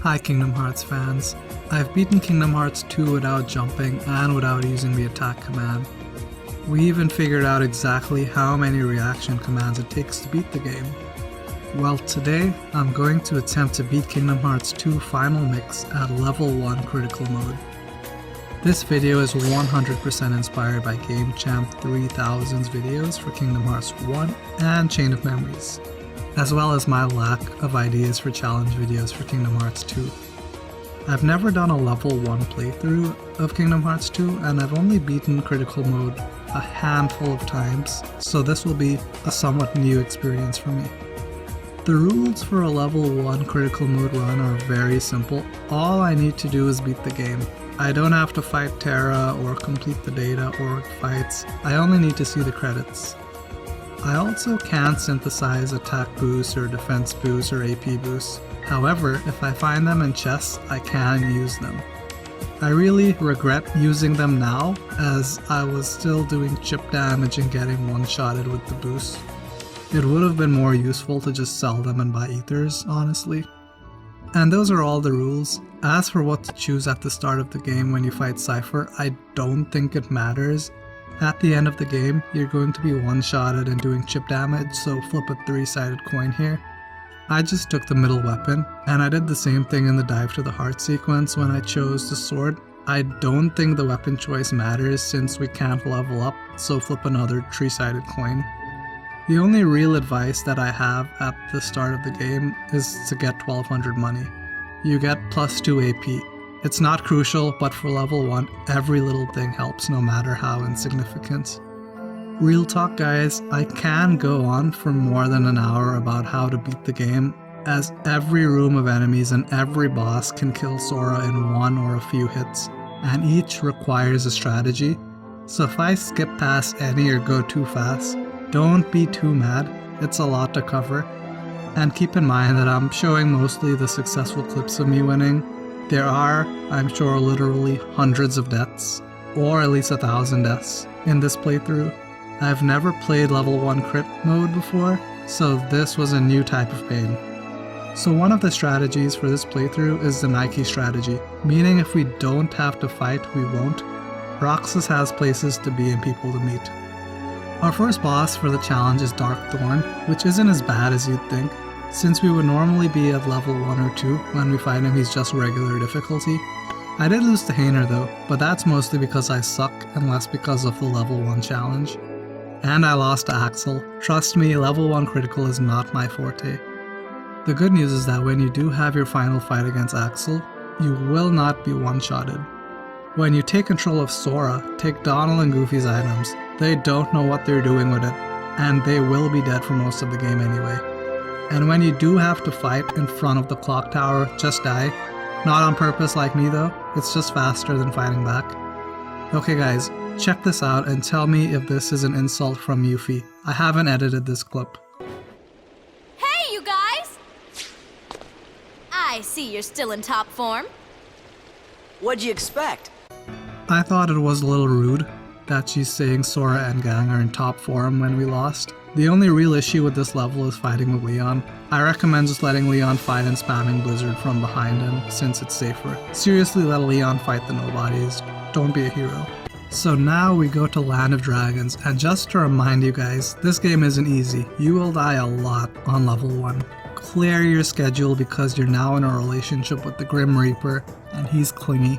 Hi Kingdom Hearts fans. I've beaten Kingdom Hearts 2 without jumping and without using the attack command. We even figured out exactly how many reaction commands it takes to beat the game. Well, today I'm going to attempt to beat Kingdom Hearts 2 Final Mix at level 1 critical mode. This video is 100% inspired by Game Champ 3000's videos for Kingdom Hearts 1 and Chain of Memories, as well as my lack of ideas for challenge videos for Kingdom Hearts 2. I've never done a level 1 playthrough of Kingdom Hearts 2 and I've only beaten critical mode a handful of times, so this will be a somewhat new experience for me. The rules for a level 1 critical mode run are very simple. All I need to do is beat the game. I don't have to fight Terra or complete the data or fights, I only need to see the credits. I also can't synthesize attack boosts or defense boosts or AP boosts. However, if I find them in chests, I can use them. I really regret using them now, as I was still doing chip damage and getting one-shotted with the boost. It would have been more useful to just sell them and buy ethers, honestly. And those are all the rules. As for what to choose at the start of the game when you fight Cypher, I don't think it matters. At the end of the game, you're going to be one-shotted and doing chip damage, so flip a 3-sided coin here. I just took the middle weapon, and I did the same thing in the dive to the heart sequence when I chose the sword. I don't think the weapon choice matters since we can't level up, so flip another 3-sided coin. The only real advice that I have at the start of the game is to get 1200 money. You get plus 2 AP. It's not crucial, but for level 1, every little thing helps no matter how insignificant. Real talk guys, I can go on for more than an hour about how to beat the game, as every room of enemies and every boss can kill Sora in one or a few hits, and each requires a strategy. So if I skip past any or go too fast, don't be too mad, it's a lot to cover. And keep in mind that I'm showing mostly the successful clips of me winning. There are, I'm sure, literally hundreds of deaths, or at least 1,000 deaths, in this playthrough. I've never played level 1 crit mode before, so this was a new type of pain. So one of the strategies for this playthrough is the Nike strategy, meaning if we don't have to fight, we won't. Roxas has places to be and people to meet. Our first boss for the challenge is Dark Thorne, which isn't as bad as you'd think. Since we would normally be at level 1 or 2, when we fight him he's just regular difficulty. I did lose to Hainer though, but that's mostly because I suck and less because of the level 1 challenge. And I lost to Axel. Trust me, level 1 critical is not my forte. The good news is that when you do have your final fight against Axel, you will not be one-shotted. When you take control of Sora, take Donald and Goofy's items. They don't know what they're doing with it, and they will be dead for most of the game anyway. And when you do have to fight in front of the clock tower, just die. Not on purpose like me though, it's just faster than fighting back. Okay guys, check this out and tell me if this is an insult from Yuffie. I haven't edited this clip. Hey you guys! I see you're still in top form. What'd you expect? I thought it was a little rude that she's saying Sora and gang are in top form when we lost. The only real issue with this level is fighting with Leon. I recommend just letting Leon fight and spamming Blizzard from behind him since it's safer. Seriously, let Leon fight the nobodies. Don't be a hero. So now we go to Land of Dragons, and just to remind you guys, this game isn't easy. You will die a lot on level 1. Clear your schedule because you're now in a relationship with the Grim Reaper, and he's clingy.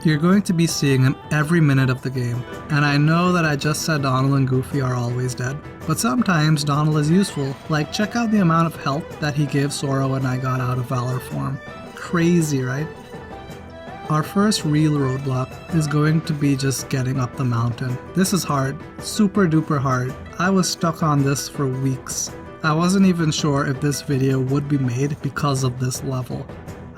You're going to be seeing him every minute of the game, and I know that I just said Donald and Goofy are always dead, but sometimes Donald is useful, like check out the amount of health that he gave Sora when I got out of Valor form. Crazy, right? Our first real roadblock is going to be just getting up the mountain. This is hard, super duper hard. I was stuck on this for weeks. I wasn't even sure if this video would be made because of this level.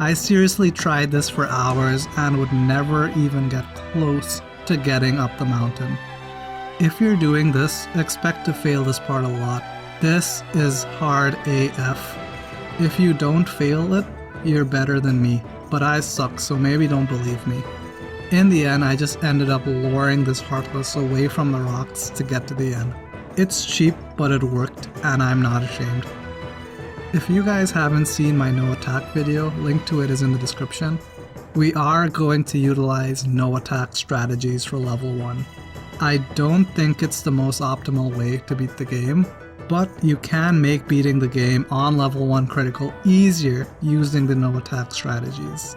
I seriously tried this for hours and would never even get close to getting up the mountain. If you're doing this, expect to fail this part a lot. This is hard AF. If you don't fail it, you're better than me, but I suck, so maybe don't believe me. In the end, I just ended up luring this Heartless away from the rocks to get to the end. It's cheap, but it worked, and I'm not ashamed. If you guys haven't seen my No Attack video, link to it is in the description. We are going to utilize No Attack strategies for level 1. I don't think it's the most optimal way to beat the game, but you can make beating the game on level 1 critical easier using the No Attack strategies.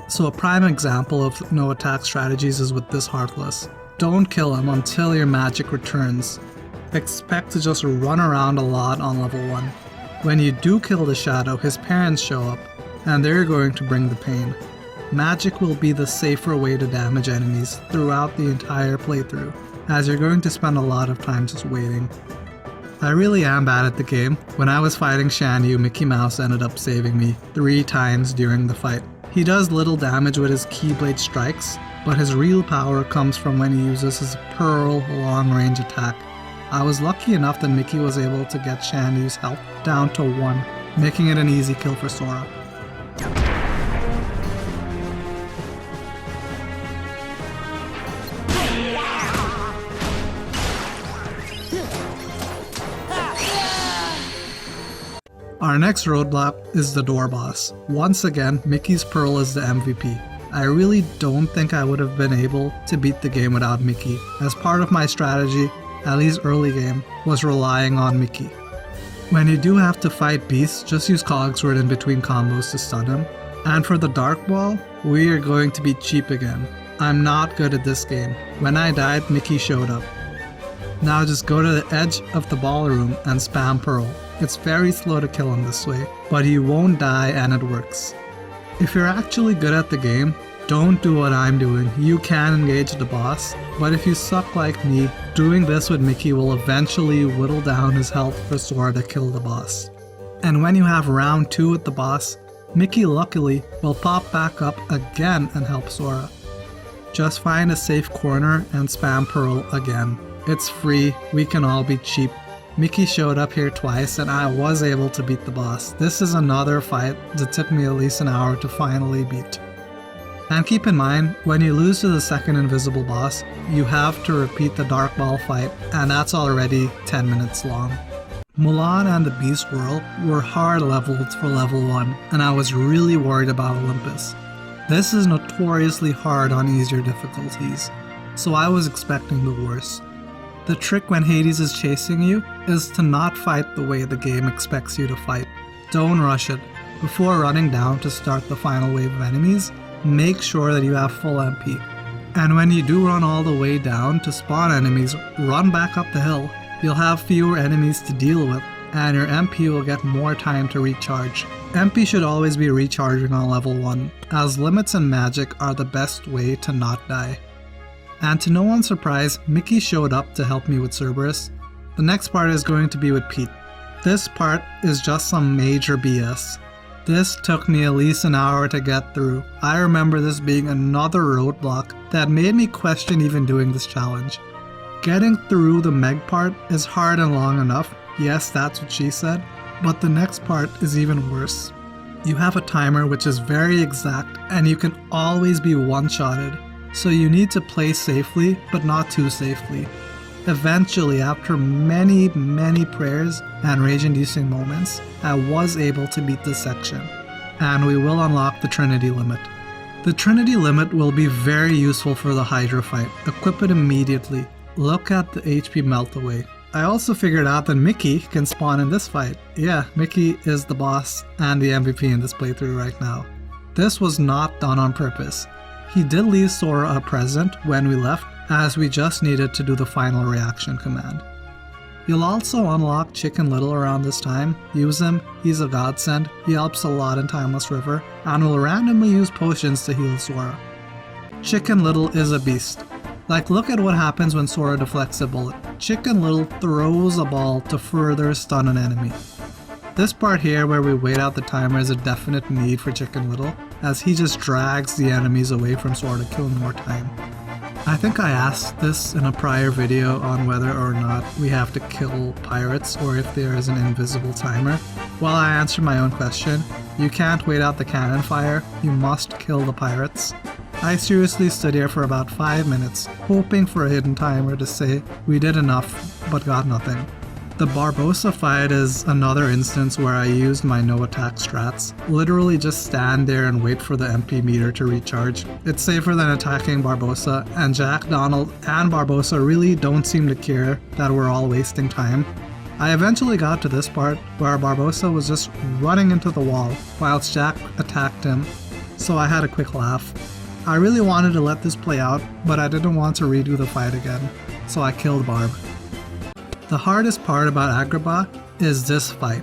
So a prime example of No Attack strategies is with this Heartless. Don't kill him until your magic returns. Expect to just run around a lot on level 1. When you do kill the Shadow, his parents show up, and they're going to bring the pain. Magic will be the safer way to damage enemies throughout the entire playthrough, as you're going to spend a lot of time just waiting. I really am bad at the game. When I was fighting Shan Yu, Mickey Mouse ended up saving me 3 times during the fight. He does little damage with his Keyblade strikes, but his real power comes from when he uses his Pearl long-range attack. I was lucky enough that Mickey was able to get Shan Yu's health down to 1, making it an easy kill for Sora. Our next roadblock is the door boss. Once again, Mickey's Pearl is the MVP. I really don't think I would have been able to beat the game without Mickey, as part of my strategy, at least early game, was relying on Mickey. When you do have to fight beasts, just use Cogsword in between combos to stun him. And for the Dark Ball, we are going to be cheap again. I'm not good at this game. When I died, Mickey showed up. Now just go to the edge of the ballroom and spam Pearl. It's very slow to kill him this way, but you won't die and it works. If you're actually good at the game, don't do what I'm doing. You can engage the boss, but if you suck like me, doing this with Mickey will eventually whittle down his health for Sora to kill the boss. And when you have round 2 with the boss, Mickey luckily will pop back up again and help Sora. Just find a safe corner and spam Pearl again. It's free, we can all be cheap. Mickey showed up here twice and I was able to beat the boss. This is another fight that took me at least an hour to finally beat. And keep in mind, when you lose to the second invisible boss, you have to repeat the Dark Ball fight, and that's already 10 minutes long. Mulan and the Beast World were hard levels for level 1, and I was really worried about Olympus. This is notoriously hard on easier difficulties, so I was expecting the worst. The trick when Hades is chasing you is to not fight the way the game expects you to fight. Don't rush it. Before running down to start the final wave of enemies, make sure that you have full MP. And when you do run all the way down to spawn enemies, run back up the hill. You'll have fewer enemies to deal with, and your MP will get more time to recharge. MP should always be recharging on level 1, as limits and magic are the best way to not die. And to no one's surprise, Mickey showed up to help me with Cerberus. The next part is going to be with Pete. This part is just some major BS. This took me at least an hour to get through. I remember this being another roadblock that made me question even doing this challenge. Getting through the Meg part is hard and long enough, yes, that's what she said, but the next part is even worse. You have a timer which is very exact and you can always be one-shotted, so you need to play safely but not too safely. Eventually, after many prayers and rage-inducing moments, I was able to beat this section, and we will unlock the Trinity Limit. The Trinity Limit will be very useful for the Hydra fight. Equip it immediately. Look at the HP melt away. I also figured out that Mickey can spawn in this fight. Yeah, Mickey is the boss and the MVP in this playthrough right now. This was not done on purpose. He did leave Sora a present when we left, as we just needed to do the final reaction command. You'll also unlock Chicken Little around this time. Use him, he's a godsend, he helps a lot in Timeless River, and will randomly use potions to heal Sora. Chicken Little is a beast. Like, look at what happens when Sora deflects a bullet. Chicken Little throws a ball to further stun an enemy. This part here where we wait out the timer is a definite need for Chicken Little, as he just drags the enemies away from Sora to kill more time. I think I asked this in a prior video on whether or not we have to kill pirates or if there is an invisible timer. While I answer my own question, you can't wait out the cannon fire, you must kill the pirates. I seriously stood here for about 5 minutes, hoping for a hidden timer to say we did enough, but got nothing. The Barbosa Fight is another instance where I used my no attack strats. Literally just stand there and wait for the MP meter to recharge. It's safer than attacking Barbosa, and Jack, Donald, and Barbosa really don't seem to care that we're all wasting time. I eventually got to this part where Barbosa was just running into the wall whilst Jack attacked him, so I had a quick laugh. I really wanted to let this play out, but I didn't want to redo the fight again, so I killed Barb. The hardest part about Agrabah is this fight.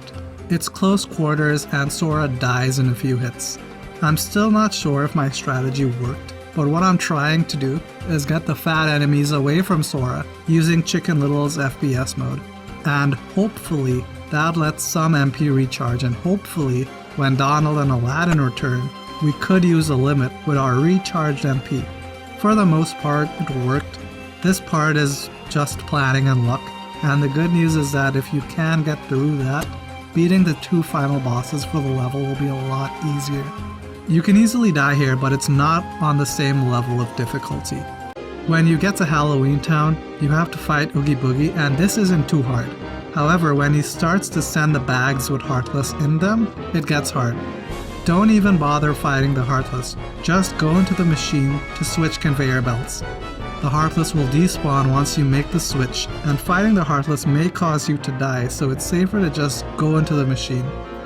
It's close quarters and Sora dies in a few hits. I'm still not sure if my strategy worked, but what I'm trying to do is get the fat enemies away from Sora using Chicken Little's FPS mode. And hopefully that lets some MP recharge, and hopefully when Donald and Aladdin return, we could use a limit with our recharged MP. For the most part, it worked. This part is just planning and luck. And the good news is that if you can get through that, beating the 2 final bosses for the level will be a lot easier. You can easily die here, but it's not on the same level of difficulty. When you get to Halloween Town, you have to fight Oogie Boogie, and this isn't too hard. However, when he starts to send the bags with Heartless in them, it gets hard. Don't even bother fighting the Heartless, just go into the machine to switch conveyor belts. The Heartless will despawn once you make the switch, and fighting the Heartless may cause you to die, so it's safer to just go into the machine.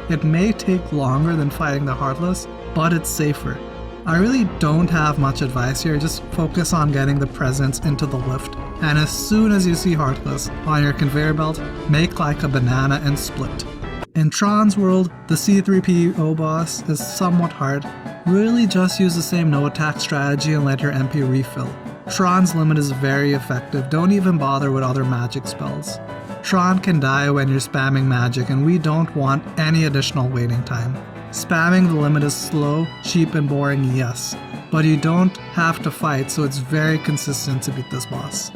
It may take longer than fighting the Heartless, but it's safer. I really don't have much advice here, just focus on getting the presents into the lift, and as soon as you see Heartless on your conveyor belt, make like a banana and split. In Tron's world, the C3PO boss is somewhat hard. Really just use the same no attack strategy and let your MP refill. Tron's limit is very effective, don't even bother with other magic spells. Tron can die when you're spamming magic, and we don't want any additional waiting time. Spamming the limit is slow, cheap, and boring, yes, but you don't have to fight, so it's very consistent to beat this boss.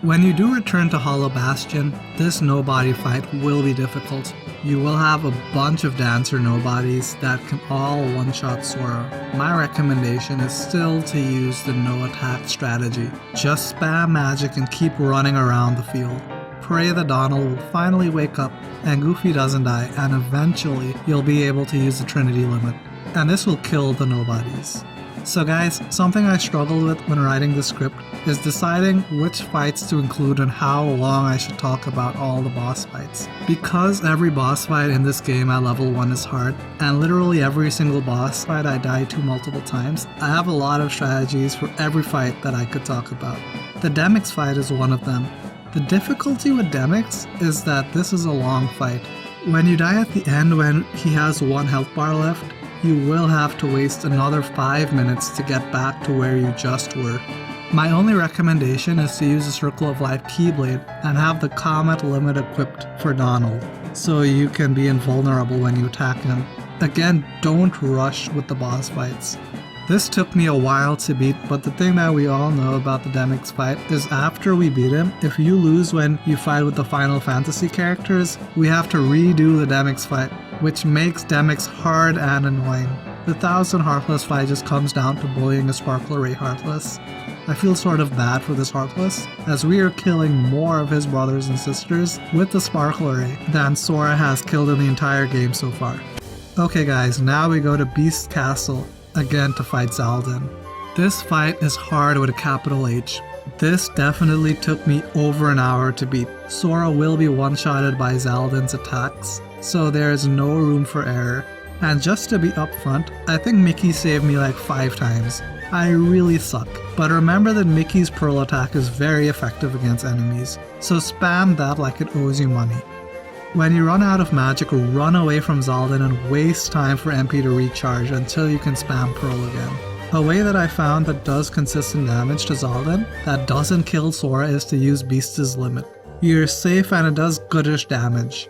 When you do return to Hollow Bastion, this nobody fight will be difficult. You will have a bunch of dancer nobodies that can all one-shot Sora. My recommendation is still to use the no attack strategy. Just spam magic and keep running around the field. Pray that Donald will finally wake up and Goofy doesn't die, and eventually you'll be able to use the Trinity Limit. And this will kill the nobodies. So guys, something I struggled with when writing the script is deciding which fights to include and how long I should talk about all the boss fights. Because every boss fight in this game at level 1 is hard, and literally every single boss fight I die to multiple times, I have a lot of strategies for every fight that I could talk about. The Demix Fight is one of them. The difficulty with Demix is that this is a long fight. When you die at the end when he has 1 health bar left, you will have to waste another 5 minutes to get back to where you just were. My only recommendation is to use the Circle of Life Keyblade and have the Comet Limit equipped for Donald, so you can be invulnerable when you attack him. Again, don't rush with the boss fights. This took me a while to beat, but the thing that we all know about the Demix fight is after we beat him, if you lose when you fight with the Final Fantasy characters, we have to redo the Demix fight, which makes Demix hard and annoying. The 1000 Heartless fight just comes down to bullying a Sparkle Ray Heartless. I feel sort of bad for this Heartless, as we are killing more of his brothers and sisters with the Sparkle Ray than Sora has killed in the entire game so far. Okay guys, now we go to Beast Castle, again to fight Zaldin. This fight is hard with a capital H. This definitely took me over an hour to beat. Sora will be one-shotted by Zaldin's attacks, so there is no room for error. And just to be upfront, I think Mickey saved me like 5 times. I really suck, but remember that Mickey's Pearl attack is very effective against enemies, so spam that like it owes you money. When you run out of magic, run away from Zaldin and waste time for MP to recharge until you can spam Pearl again. A way that I found that does consistent damage to Zaldin that doesn't kill Sora is to use Beast's Limit. You're safe and it does goodish damage.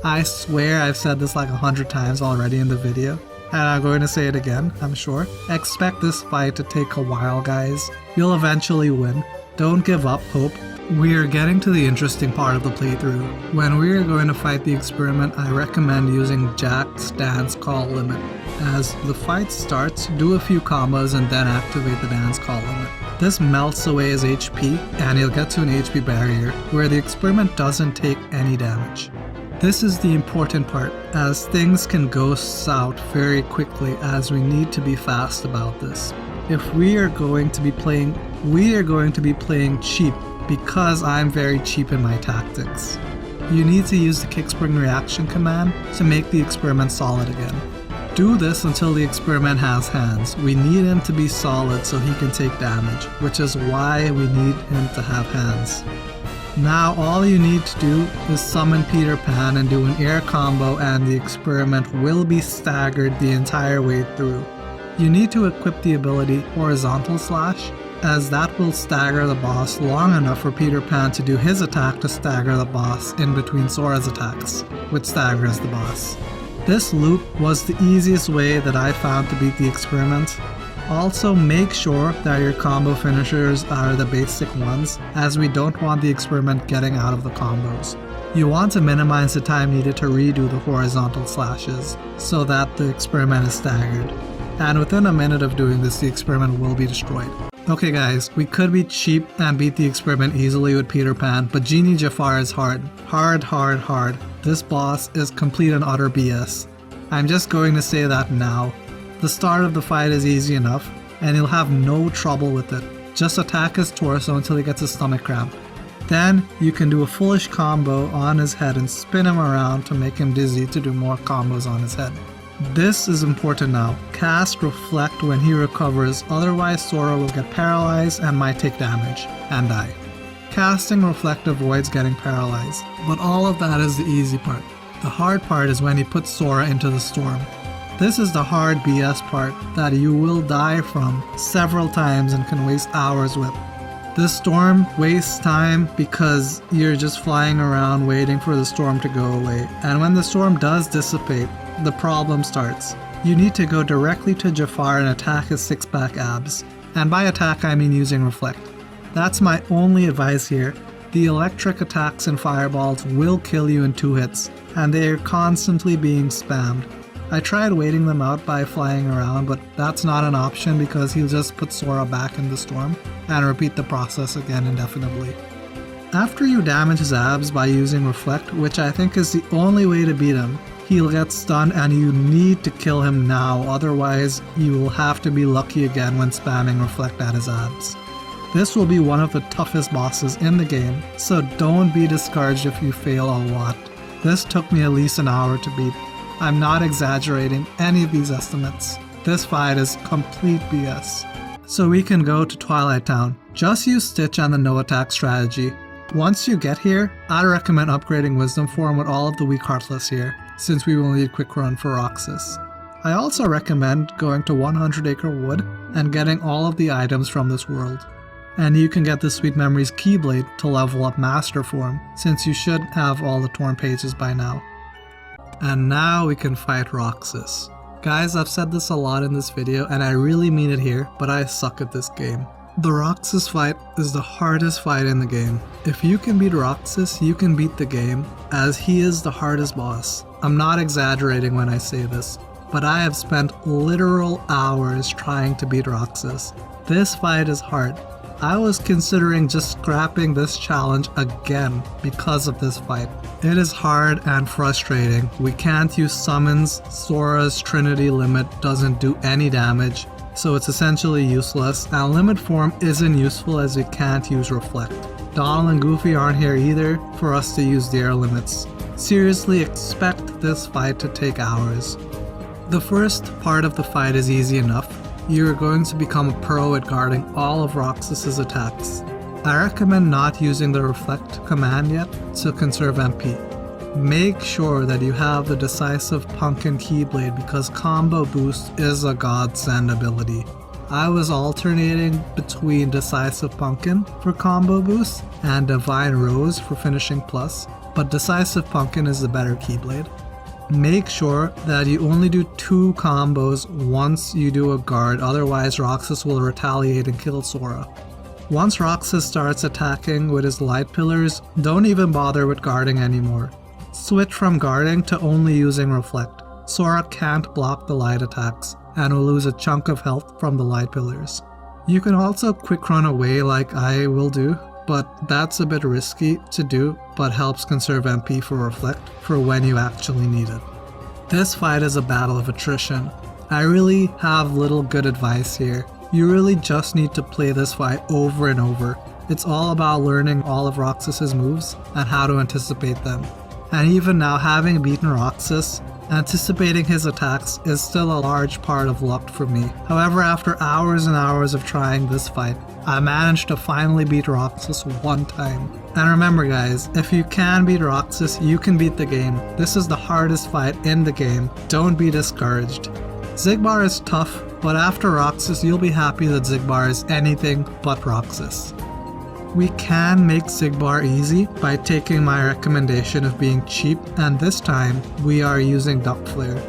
I swear I've said this like 100 times already in the video, and I'm going to say it again, I'm sure. Expect this fight to take a while, guys. You'll eventually win. Don't give up hope. We are getting to the interesting part of the playthrough. When we are going to fight the experiment, I recommend using Jack's dance call limit. As the fight starts, do a few combos and then activate the dance call limit. This melts away his HP and he'll get to an HP barrier where the experiment doesn't take any damage. This is the important part, as things can go south very quickly, as we need to be fast about this. If we are going to be playing cheap, because I'm very cheap in my tactics. You need to use the kickspring reaction command to make the experiment solid again. Do this until the experiment has hands. We need him to be solid so he can take damage, which is why we need him to have hands. Now all you need to do is summon Peter Pan and do an air combo, and the experiment will be staggered the entire way through. You need to equip the ability Horizontal Slash, as that will stagger the boss long enough for Peter Pan to do his attack to stagger the boss in between Sora's attacks, which staggers the boss. This loop was the easiest way that I found to beat the experiment. Also, make sure that your combo finishers are the basic ones, as we don't want the experiment getting out of the combos. You want to minimize the time needed to redo the horizontal slashes, so that the experiment is staggered. And within a minute of doing this, the experiment will be destroyed. Okay guys, we could be cheap and beat the experiment easily with Peter Pan, but Genie Jafar is hard. Hard. This boss is complete and utter BS. I'm just going to say that now. The start of the fight is easy enough, and you'll have no trouble with it. Just attack his torso until he gets a stomach cramp. Then, you can do a foolish combo on his head and spin him around to make him dizzy to do more combos on his head. This is important now. Cast Reflect when he recovers, otherwise Sora will get paralyzed and might take damage and die. Casting Reflect avoids getting paralyzed, but all of that is the easy part. The hard part is when he puts Sora into the storm. This is the hard BS part that you will die from several times and can waste hours with. This storm wastes time because you're just flying around waiting for the storm to go away, and when the storm does dissipate, the problem starts. You need to go directly to Jafar and attack his six-pack abs. And by attack I mean using Reflect. That's my only advice here. The electric attacks and fireballs will kill you in 2 hits, and they are constantly being spammed. I tried waiting them out by flying around, but that's not an option because he'll just put Sora back in the storm and repeat the process again indefinitely. After you damage his abs by using Reflect, which I think is the only way to beat him, he'll get stunned and you need to kill him now, otherwise you will have to be lucky again when spamming Reflect at his abs. This will be one of the toughest bosses in the game, so don't be discouraged if you fail a lot. This took me at least an hour to beat. I'm not exaggerating any of these estimates. This fight is complete BS. So we can go to Twilight Town. Just use Stitch and the No Attack strategy. Once you get here, I'd recommend upgrading Wisdom Form with all of the weak Heartless here, since we will need Quick Run for Roxas. I also recommend going to 100 Acre Wood and getting all of the items from this world. And you can get the Sweet Memories Keyblade to level up Master Form, since you should have all the Thorne pages by now. And now we can fight Roxas. Guys, I've said this a lot in this video and I really mean it here, but I suck at this game. The Roxas fight is the hardest fight in the game. If you can beat Roxas, you can beat the game, as he is the hardest boss. I'm not exaggerating when I say this, but I have spent literal hours trying to beat Roxas. This fight is hard. I was considering just scrapping this challenge again because of this fight. It is hard and frustrating. We can't use summons, Sora's Trinity Limit doesn't do any damage, so it's essentially useless, and Limit Form isn't useful as we can't use Reflect. Donald and Goofy aren't here either for us to use their limits. Seriously, expect this fight to take hours. The first part of the fight is easy enough. You are going to become a pro at guarding all of Roxas's attacks. I recommend not using the Reflect command yet to conserve MP. Make sure that you have the Decisive Pumpkin Keyblade because Combo Boost is a godsend ability. I was alternating between Decisive Pumpkin for Combo Boost and Divine Rose for Finishing Plus, but Decisive Pumpkin is the better Keyblade. Make sure that you only do 2 combos once you do a guard, otherwise Roxas will retaliate and kill Sora. Once Roxas starts attacking with his light pillars, don't even bother with guarding anymore. Switch from guarding to only using reflect. Sora can't block the light attacks, and will lose a chunk of health from the light pillars. You can also quick run away like I will do, but that's a bit risky to do, but helps conserve MP for reflect for when you actually need it. This fight is a battle of attrition. I really have little good advice here. You really just need to play this fight over and over. It's all about learning all of Roxas's moves and how to anticipate them. And even now, having beaten Roxas, anticipating his attacks is still a large part of luck for me. However, after hours and hours of trying this fight, I managed to finally beat Roxas one time. And remember guys, if you can beat Roxas, you can beat the game. This is the hardest fight in the game. Don't be discouraged. Xigbar is tough, but after Roxas, you'll be happy that Xigbar is anything but Roxas. We can make Xigbar easy by taking my recommendation of being cheap, and this time we are using Duck Flare.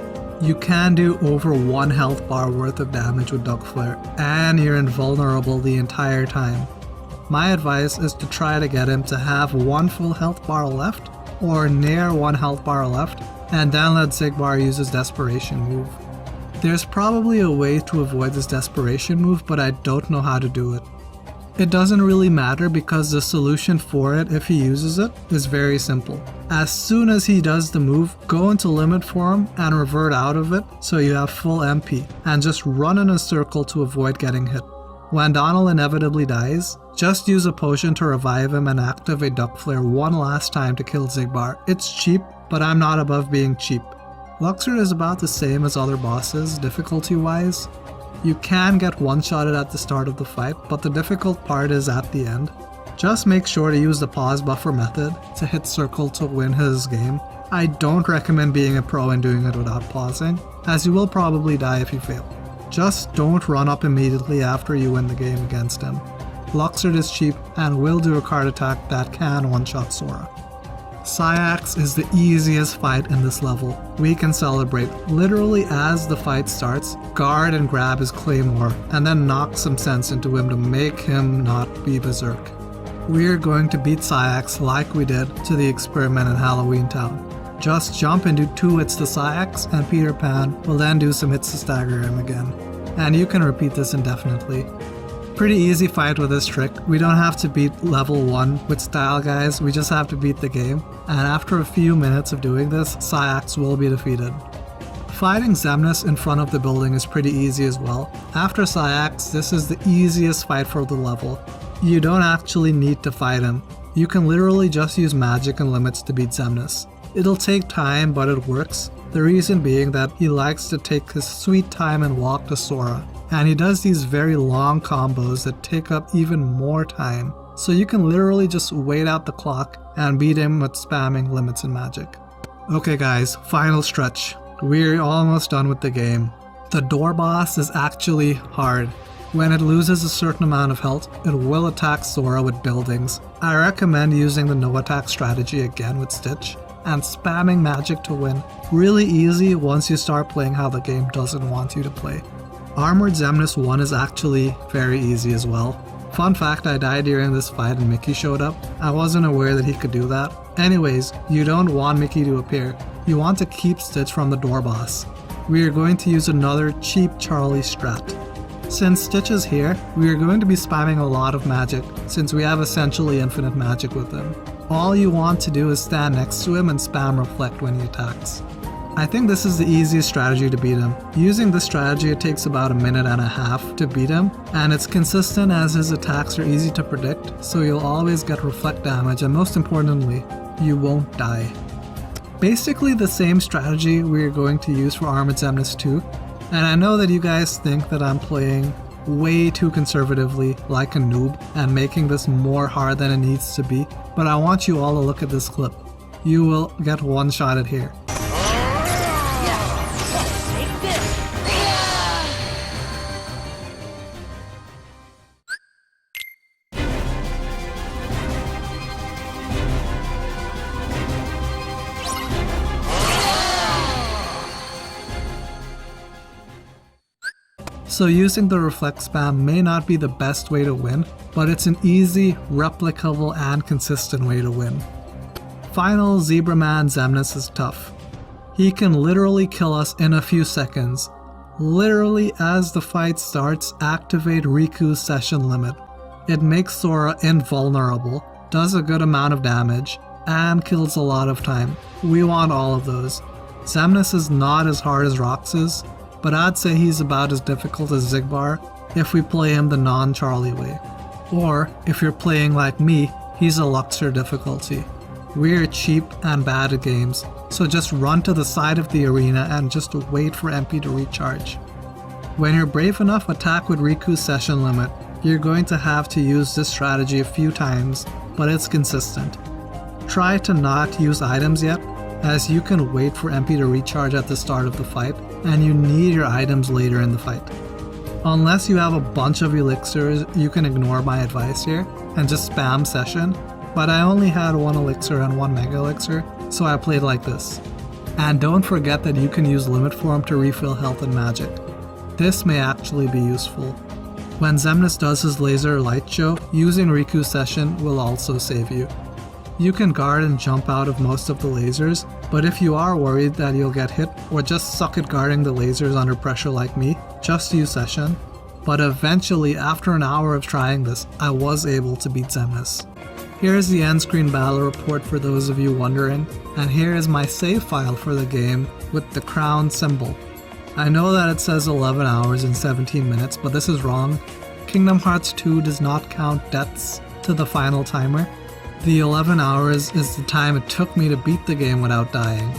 You can do over 1 health bar worth of damage with Duck Flare, and you're invulnerable the entire time. My advice is to try to get him to have 1 full health bar left, or near 1 health bar left, and then let Xigbar use his desperation move. There's probably a way to avoid this desperation move, but I don't know how to do it. It doesn't really matter because the solution for it, if he uses it, is very simple. As soon as he does the move, go into limit form and revert out of it so you have full MP, and just run in a circle to avoid getting hit. When Donald inevitably dies, just use a potion to revive him and activate Duck Flare one last time to kill Xigbar. It's cheap, but I'm not above being cheap. Luxord is about the same as other bosses, difficulty wise. You can get one-shotted at the start of the fight, but the difficult part is at the end. Just make sure to use the pause buffer method to hit circle to win his game. I don't recommend being a pro and doing it without pausing, as you will probably die if you fail. Just don't run up immediately after you win the game against him. Luxord is cheap and will do a card attack that can one-shot Sora. Psyax is the easiest fight in this level. We can celebrate. Literally as the fight starts, guard and grab his claymore, and then knock some sense into him to make him not be berserk. We're going to beat Psyax like we did to the experiment in Halloween Town. Just jump and do 2 hits to Psyax, and Peter Pan will then do some hits to stagger him again. And you can repeat this indefinitely. Pretty easy fight with this trick. We don't have to beat level 1 with style guys, we just have to beat the game. And after a few minutes of doing this, Psyax will be defeated. Fighting Xemnas in front of the building is pretty easy as well. After Psyax, this is the easiest fight for the level. You don't actually need to fight him. You can literally just use magic and limits to beat Xemnas. It'll take time, but it works. The reason being that he likes to take his sweet time and walk to Sora. And he does these very long combos that take up even more time. So you can literally just wait out the clock and beat him with spamming limits and magic. Okay guys, final stretch. We're almost done with the game. The door boss is actually hard. When it loses a certain amount of health, it will attack Sora with buildings. I recommend using the no attack strategy again with Stitch, and spamming magic to win. Really easy once you start playing how the game doesn't want you to play. Armored Xemnas 1 is actually very easy as well. Fun fact, I died during this fight and Mickey showed up. I wasn't aware that he could do that. Anyways, you don't want Mickey to appear. You want to keep Stitch from the door boss. We are going to use another cheap Charlie strat. Since Stitch is here, we are going to be spamming a lot of magic, since we have essentially infinite magic with him. All you want to do is stand next to him and spam reflect when he attacks. I think this is the easiest strategy to beat him. Using this strategy, it takes about 1.5 minutes to beat him, and it's consistent as his attacks are easy to predict, so you'll always get reflect damage, and most importantly, you won't die. Basically the same strategy we're going to use for Armored Xemnas 2, and I know that you guys think that I'm playing way too conservatively like a noob and making this more hard than it needs to be, but I want you all to look at this clip. You will get one-shotted here. so using the reflex spam may not be the best way to win, but it's an easy, replicable, and consistent way to win. Final Zebra Man Xemnas is tough. He can literally kill us in a few seconds. Literally as the fight starts, activate Riku's session limit. It makes Sora invulnerable, does a good amount of damage, and kills a lot of time. We want all of those. Xemnas is not as hard as Roxas, but I'd say he's about as difficult as Xigbar if we play him the non-Charlie way. Or, if you're playing like me, he's a Luxor difficulty. We're cheap and bad at games, so just run to the side of the arena and just wait for MP to recharge. When you're brave enough, attack with Riku's session limit. You're going to have to use this strategy a few times, but it's consistent. Try to not use items yet, as you can wait for MP to recharge at the start of the fight, and you need your items later in the fight. Unless you have a bunch of elixirs, you can ignore my advice here and just spam session, but I only had 1 elixir and 1 mega elixir, so I played like this. And don't forget that you can use limit form to refill health and magic. This may actually be useful. When Xemnas does his laser light show, using Riku's session will also save you. You can guard and jump out of most of the lasers, but if you are worried that you'll get hit or just suck at guarding the lasers under pressure like me, just use session. But eventually, after an hour of trying this, I was able to beat Xemnas. Here's the end screen battle report for those of you wondering, and here is my save file for the game with the crown symbol. I know that it says 11 hours and 17 minutes, but this is wrong. Kingdom Hearts 2 does not count deaths to the final timer. The 11 hours is the time it took me to beat the game without dying.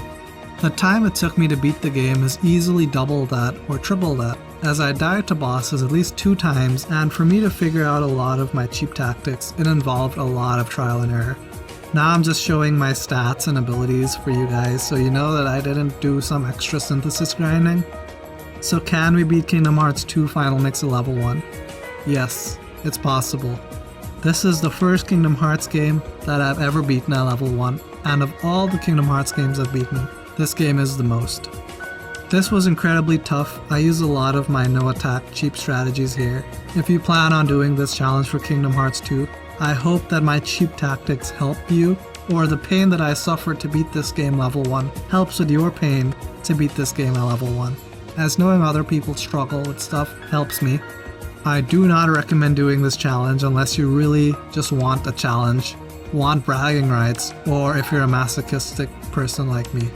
The time it took me to beat the game is easily double that or triple that, as I died to bosses at least 2 times, and for me to figure out a lot of my cheap tactics, it involved a lot of trial and error. Now I'm just showing my stats and abilities for you guys so you know that I didn't do some extra synthesis grinding. So can we beat Kingdom Hearts 2 Final Mix at level 1? Yes, it's possible. This is the first Kingdom Hearts game that I've ever beaten at level 1, and of all the Kingdom Hearts games I've beaten, this game is the most. This was incredibly tough. I use a lot of my no attack cheap strategies here. If you plan on doing this challenge for Kingdom Hearts 2, I hope that my cheap tactics help you, or the pain that I suffered to beat this game level 1 helps with your pain to beat this game at level 1, as knowing other people struggle with stuff helps me. I do not recommend doing this challenge unless you really just want a challenge, want bragging rights, or if you're a masochistic person like me.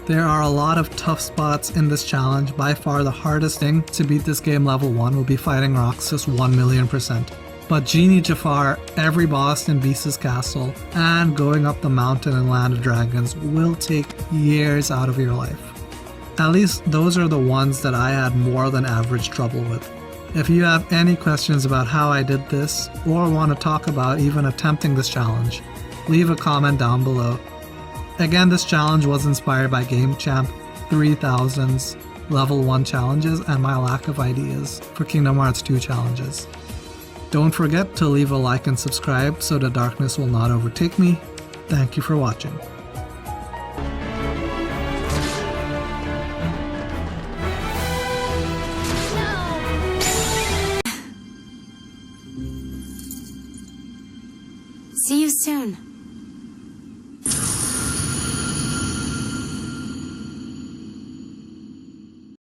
There are a lot of tough spots in this challenge. By far the hardest thing to beat this game level 1 will be fighting Roxas 1,000,000%. But Genie Jafar, every boss in Beast's Castle, and going up the mountain in Land of Dragons will take years out of your life. At least those are the ones that I had more than average trouble with. If you have any questions about how I did this, or want to talk about even attempting this challenge, leave a comment down below. Again, this challenge was inspired by Game Champ 3000's level 1 challenges and my lack of ideas for Kingdom Hearts 2 challenges. Don't forget to leave a like and subscribe so the darkness will not overtake me. Thank you for watching. See you soon.